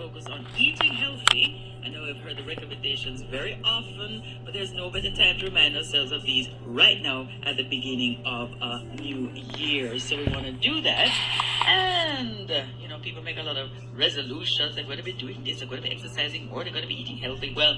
focus on eating healthy. I know we've heard the recommendations very often, but there's no better time to remind ourselves of these right now at the beginning of a new year. So we want to do that. And, people make a lot of resolutions. They're going to be doing this, they're going to be exercising more, they're going to be eating healthy. Well,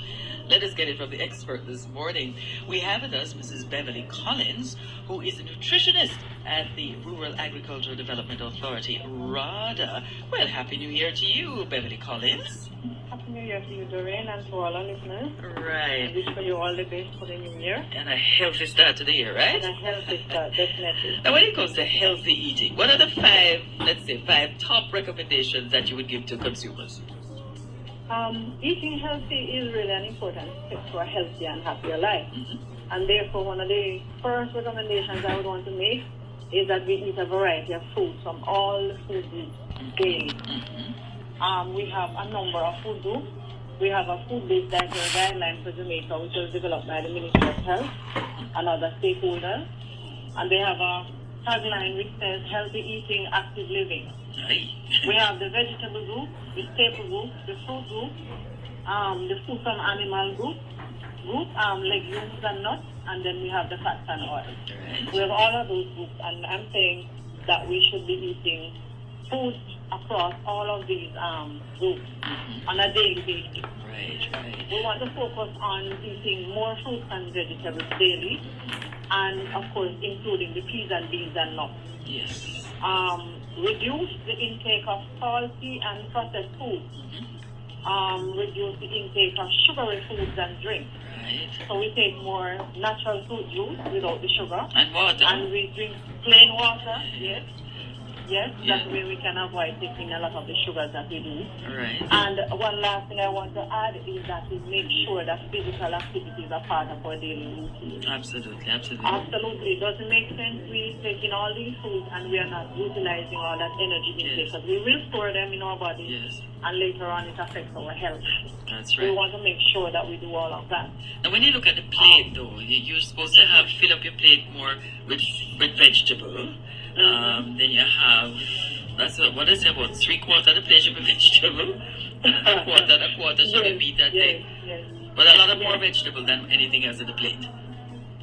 let us get it from the expert this morning. We have with us Mrs. Beverly Collins, who is a nutritionist at the Rural Agricultural Development Authority, RADA. Well, Happy New Year to you, Beverly Collins. Happy New Year to you, Doreen, and to all our listeners. Right. I wish for you all the best for the new year. And a healthy start to the year, right? And a healthy start, definitely. Now, when it comes to healthy eating, what are the five top recommendations that you would give to consumers? Eating healthy is really an important step to a healthy and happier life. Mm-hmm. And therefore, one of the first recommendations I would want to make is that we eat a variety of foods from all the food groups daily. Mm-hmm. We have a number of food groups. We have a food-based dietary guideline for Jamaica, which was developed by the Ministry of Health and other stakeholders. And they have a tagline which says, healthy eating, active living. We have the vegetable group, the staple group, the fruit group, the food from animal group, legumes and nuts, and then we have the fats and oils. We have all of those groups, and I'm saying that we should be eating food across all of these groups on a daily basis. Right. We want to focus on eating more fruits and vegetables daily, and of course including the peas and beans and nuts. Yes. Reduce the intake of salty and processed foods. Reduce the intake of sugary foods and drinks. Right. So we take more natural fruit juice without the sugar. And water. And we drink plain water, yes. That way we can avoid taking a lot of the sugars that we do. Right. And one last thing I want to add is that we make sure that physical activities are part of our daily routine. Absolutely. Absolutely. It doesn't make sense we taking all these foods and we are not utilizing all that energy intake, because we will store them in our body. Yes. And later on it affects our health. That's right. We want to make sure that we do all of that. Now, when you look at the plate, though, you're supposed to fill up your plate more with vegetable. Then you have, what is it, about 3/4 of the plate should be vegetable, and a quarter should be meat that day. Yes. But a lot of more vegetable than anything else in the plate.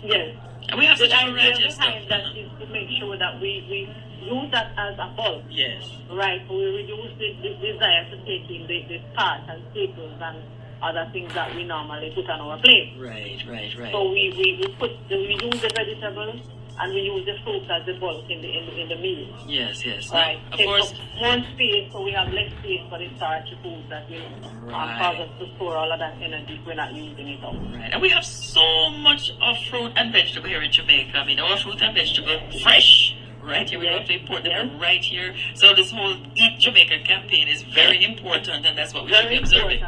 Yes. And we have such a variety of stuff. That is to make sure that we use that as a bulk. Yes. Right, so we reduce the desire to take in the fat and staples and other things that we normally put on our plate. Right. So we use the vegetables and we use the fruits as the bulk in the meal. Yes. Right. Now, of course. More space, so we have less space for the starchy foods that will cause us to store all of that energy if we're not using it up. Right. And we have so much of fruit and vegetable here in Jamaica. I mean, our fruit and vegetable fresh. Right here, we have to import them right here. So this whole Eat Jamaica campaign is very important, and that's what we should be observing.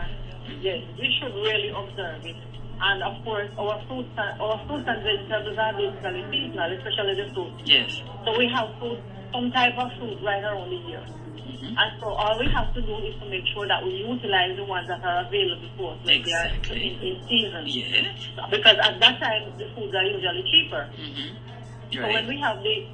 Yes, we should really observe it. And of course, our fruits and vegetables are basically seasonal, especially the fruit. Yes. So we have some type of fruit right around the year. And so all we have to do is to make sure that we utilize the ones that are available to us when they are in season. Yes. Because at that time, the foods are usually cheaper. Right. So when we have the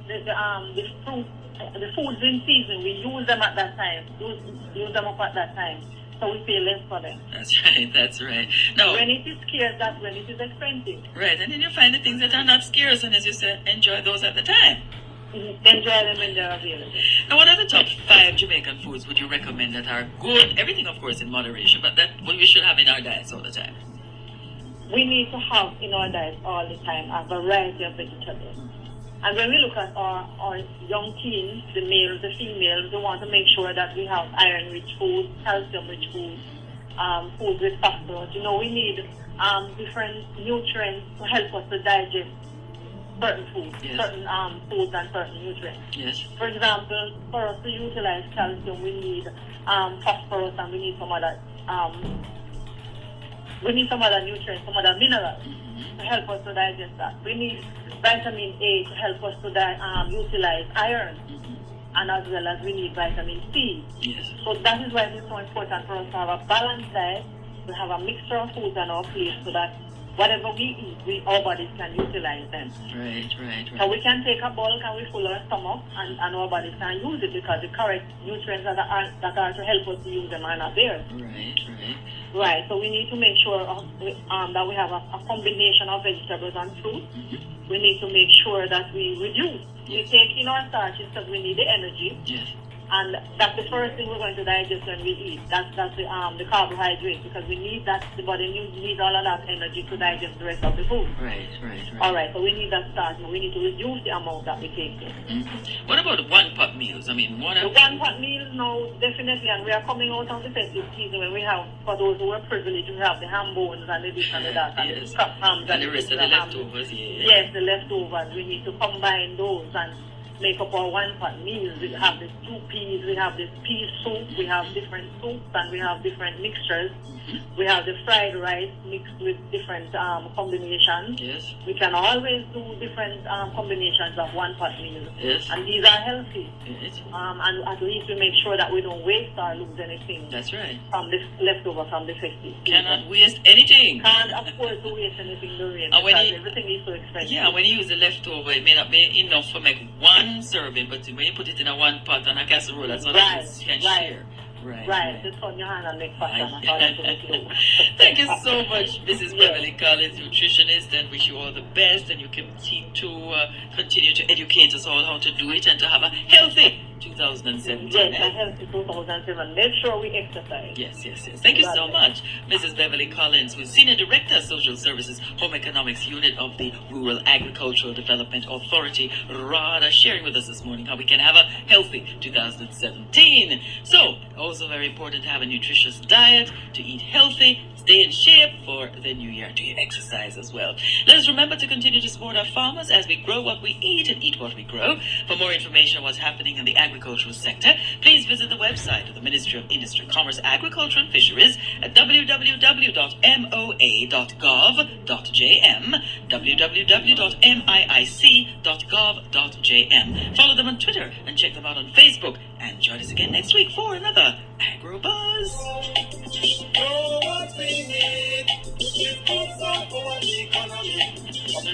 fruit, the foods in season, we use them at that time. Use them up at that time. So we pay less for them. That's right. No. When it is scarce, that's when it is expensive. Right, and then you find the things that are not scarce, and as you said, enjoy those at the time. Enjoy them when they're available. Now, what are the top 5 Jamaican foods would you recommend that are good? Everything, of course, in moderation, but that we should have in our diets all the time. We need to have in our diets all the time a variety of vegetables. And when we look at our young teens, the males, the females, we want to make sure that we have iron-rich foods, calcium-rich foods, foods with phosphorus. We need different nutrients to help us to digest certain foods, certain foods and certain nutrients. Yes. For example, for us to utilize calcium, we need phosphorus, and we need some other nutrients, some other minerals to help us to digest that. We need vitamin A to help us to utilize iron, and as well as we need vitamin C. Yes. So that is why it is so important for us to have a balanced diet, to have a mixture of foods on our plate, so that whatever we eat, our bodies can utilize them. Right. So we can take a bulk and we fill our stomach, and our bodies can use it because the correct nutrients that are to help us to use them are not there. Right. So we need to make sure that we have a combination of vegetables and fruit. Mm-hmm. We need to make sure that we reduce. We take in our starches because we need the energy. Yes. And that's the first thing we're going to digest when we eat. That's the carbohydrates, because we need that. The body needs all of that energy to digest the rest of the food. Right. All right. So we need that starch. We need to reduce the amount that we take in. Mm-hmm. What about the one-pot meals? I mean, the one-pot meals now, definitely, and we are coming out of the festive season when we have, for those who are privileged, we have the ham bones and the this and the that, and yes. the chopped hams and the rest of the leftovers. Yes, the leftovers. We need to combine those and make up our one-pot meals. We have the stew peas, we have this pea soup, we have different soups, and we have different mixtures. Mm-hmm. We have the fried rice mixed with different combinations. Yes. We can always do different combinations of one-pot meals. Yes. And these are healthy. Yes. And at least we make sure that we don't waste or lose anything. That's right. From this leftover from the festive. Cannot waste anything. Can't afford to waste anything during because everything is so expensive. Yeah, when you use the leftover, it may not be enough for make one serving, but when you put it in a one pot and a casserole, that's what you can share. Right. Just turn your hand and make pasta. Thank you so much, Mrs. Beverly Collins, nutritionist, and wish you all the best. And you can continue to educate us all how to do it and to have a healthy 2017. Yes, a healthy 2007. Make sure we exercise. Yes. Thank you so much, Mrs. Beverly Collins, who's Senior Director, Social Services, Home Economics Unit of the Rural Agricultural Development Authority, RADA, sharing with us this morning how we can have a healthy 2017. So, also very important to have a nutritious diet, to eat healthy, stay in shape for the new year, to exercise as well. Let us remember to continue to support our farmers as we grow what we eat and eat what we grow. For more information on what's happening in the agricultural sector, please visit the website of the Ministry of Industry, Commerce, Agriculture and Fisheries at www.moa.gov.jm, www.miic.gov.jm. Follow them on Twitter and check them out on Facebook. And join us again next week for another AgroBuzz. What we need is good for the economy. It's